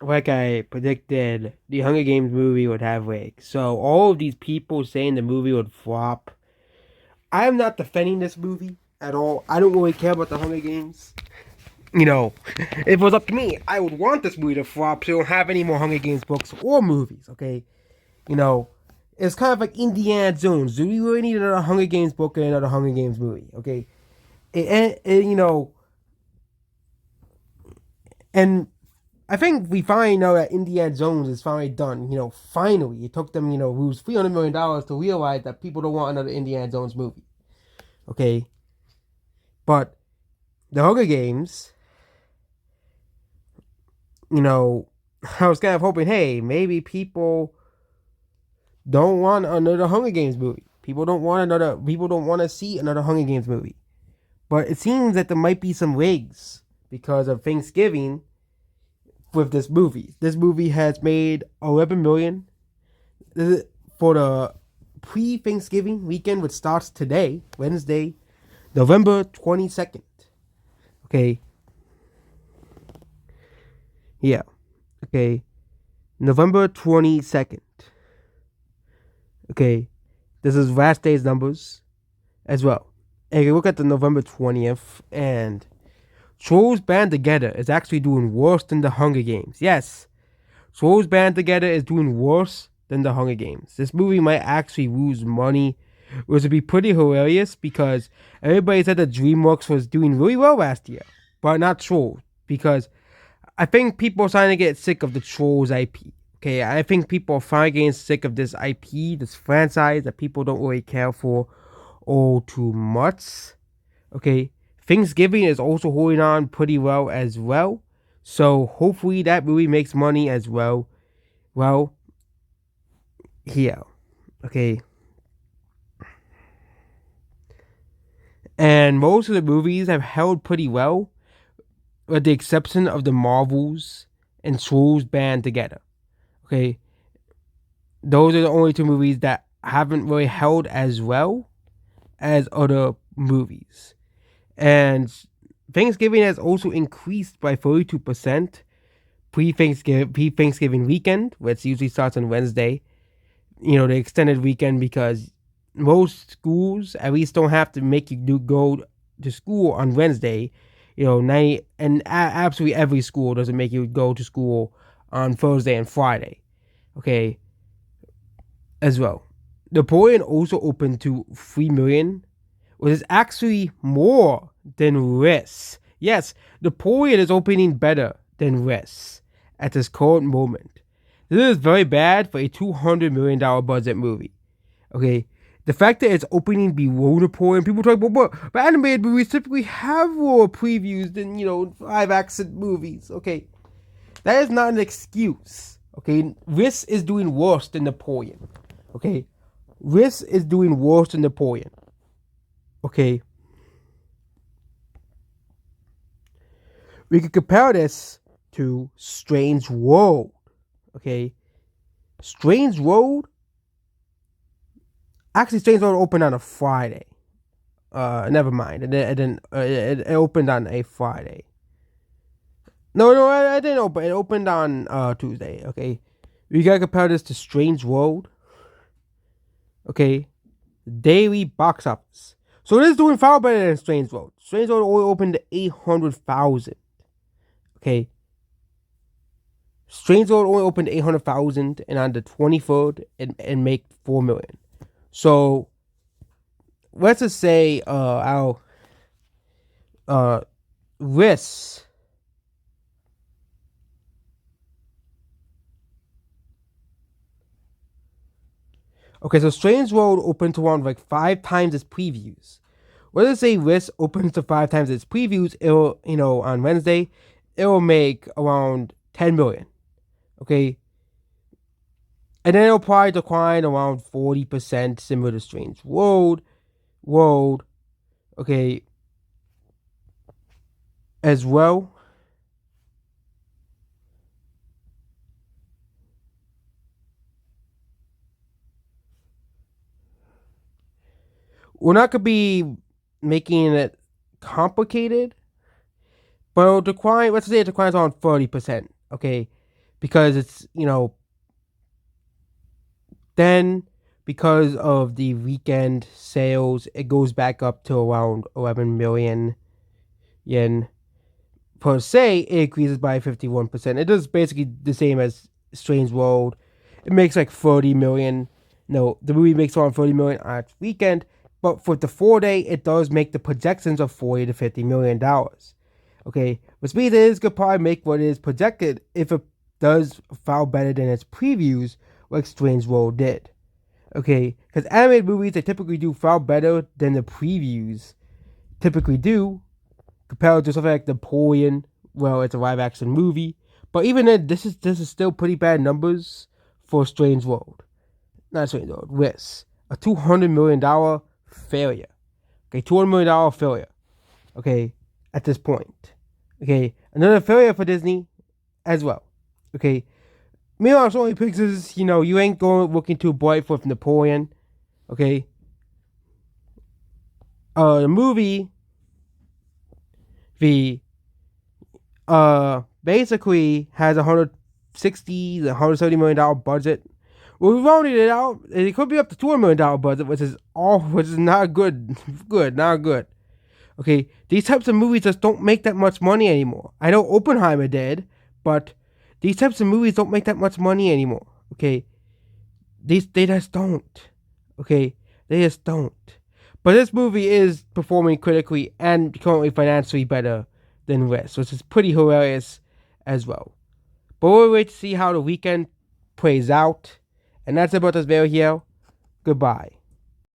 like I predicted, the Hunger Games movie would have legs. So all of these people saying the movie would flop. I am not defending this movie at all. I don't really care about the Hunger Games. If it was up to me, I would want this movie to flop so we don't have any more Hunger Games books or movies, okay? You know, it's kind of like Indiana Jones. Do we really need another Hunger Games book and another Hunger Games movie, okay? And I think we finally know that Indiana Jones is finally done. Finally. It took them, it was $300 million to realize that people don't want another Indiana Jones movie, okay? But the Hunger Games, you know, I was kind of hoping, hey, maybe people don't want another Hunger Games movie. People don't want to see another Hunger Games movie. But it seems that there might be some legs because of Thanksgiving with this movie. This movie has made 11 million for the pre-Thanksgiving weekend, which starts today, Wednesday, November 22nd. Okay. Yeah. Okay. November 22nd. Okay. This is last day's numbers as well. And you look at the November 20th, and Trolls Band Together is actually doing worse than the Hunger Games. Yes, Trolls Band Together is doing worse than the Hunger Games. This movie might actually lose money, which would be pretty hilarious because everybody said that DreamWorks was doing really well last year, but not Trolls, because I think people are starting to get sick of the Trolls IP. Okay, I think people are finally getting sick of this IP, this franchise that people don't really care for all too much. Okay, Thanksgiving is also holding on pretty well as well. So hopefully that movie makes money as well. Well, here. Okay. And most of the movies have held pretty well, with the exception of the Marvels and Trolls Band Together. Okay. Those are the only two movies that haven't really held as well as other movies. And Thanksgiving has also increased by 32% pre-Thanksgiving weekend, which usually starts on Wednesday. The extended weekend because most schools at least don't have to make you go to school on Wednesday. 90 and absolutely every school doesn't make you go to school on Thursday and Friday. Okay, as well. Napoleon also opened to 3 million, which is actually more than Risk. Yes, Napoleon is opening better than Risk at this current moment. This is very bad for a $200 million budget movie. Okay, the fact that it's opening below Napoleon, people talk about, but animated movies typically have more previews than live action movies. Okay, that is not an excuse. Okay, Risk is doing worse than Napoleon. Okay, Risk is doing worse than Napoleon. Okay, we could compare this to Strange World. Okay, Strange World. Actually, Strange World opened on a Friday. Never mind. It opened on a Friday. No, I didn't open. It opened on Tuesday. Okay, we gotta compare this to Strange World. Okay, daily box office. So it is doing far better than Strange World. Strange World only opened to 800,000. Okay, Strange World only opened 800,000, and on the 23rd, and make 4 million. So let's just say our risks. Okay, so Strange World opened to around like 5 times its previews. Let's say Risk opens to 5 times its previews. It'll, on Wednesday, it'll make around 10 million. Okay, and then it'll probably decline around 40%, similar to Strange World. Okay, as well. We're not gonna be making it complicated, but it'll decline. Let's say it declines around 30%. Okay, because it's, then because of the weekend sales, it goes back up to around 11 million yen. Per se, it increases by 51%. It does basically the same as Strange World. It makes like 30 million. No, the movie makes around 30 million on its weekend, but for the 4 day, it does make the projections of 40 to 50 million dollars. Okay, which means it could probably make what is projected if it does far better than its previews, like Strange World did. Okay, because animated movies, they typically do far better than the previews typically do, compared to something like Napoleon. Well, it's a live action movie, but even then, this is still pretty bad numbers for Strange World. Not Strange World, Risk. A $200 million failure. Okay, $200 million failure. Okay, at this point. Okay, another failure for Disney as well. Okay, meanwhile, Sony Pictures, you ain't going looking too bright with Napoleon. Okay, the movie, the basically has $160 to $170 million budget. Well, we rounded it out. It could be up to $200 million budget, which is not good. Not good. Okay, these types of movies just don't make that much money anymore. I know Oppenheimer did, but these types of movies don't make that much money anymore. Okay, they just don't. Okay, they just don't. But this movie is performing critically and currently financially better than Risk, which is pretty hilarious as well. But we'll wait to see how the weekend plays out. And that's about this video here. Goodbye.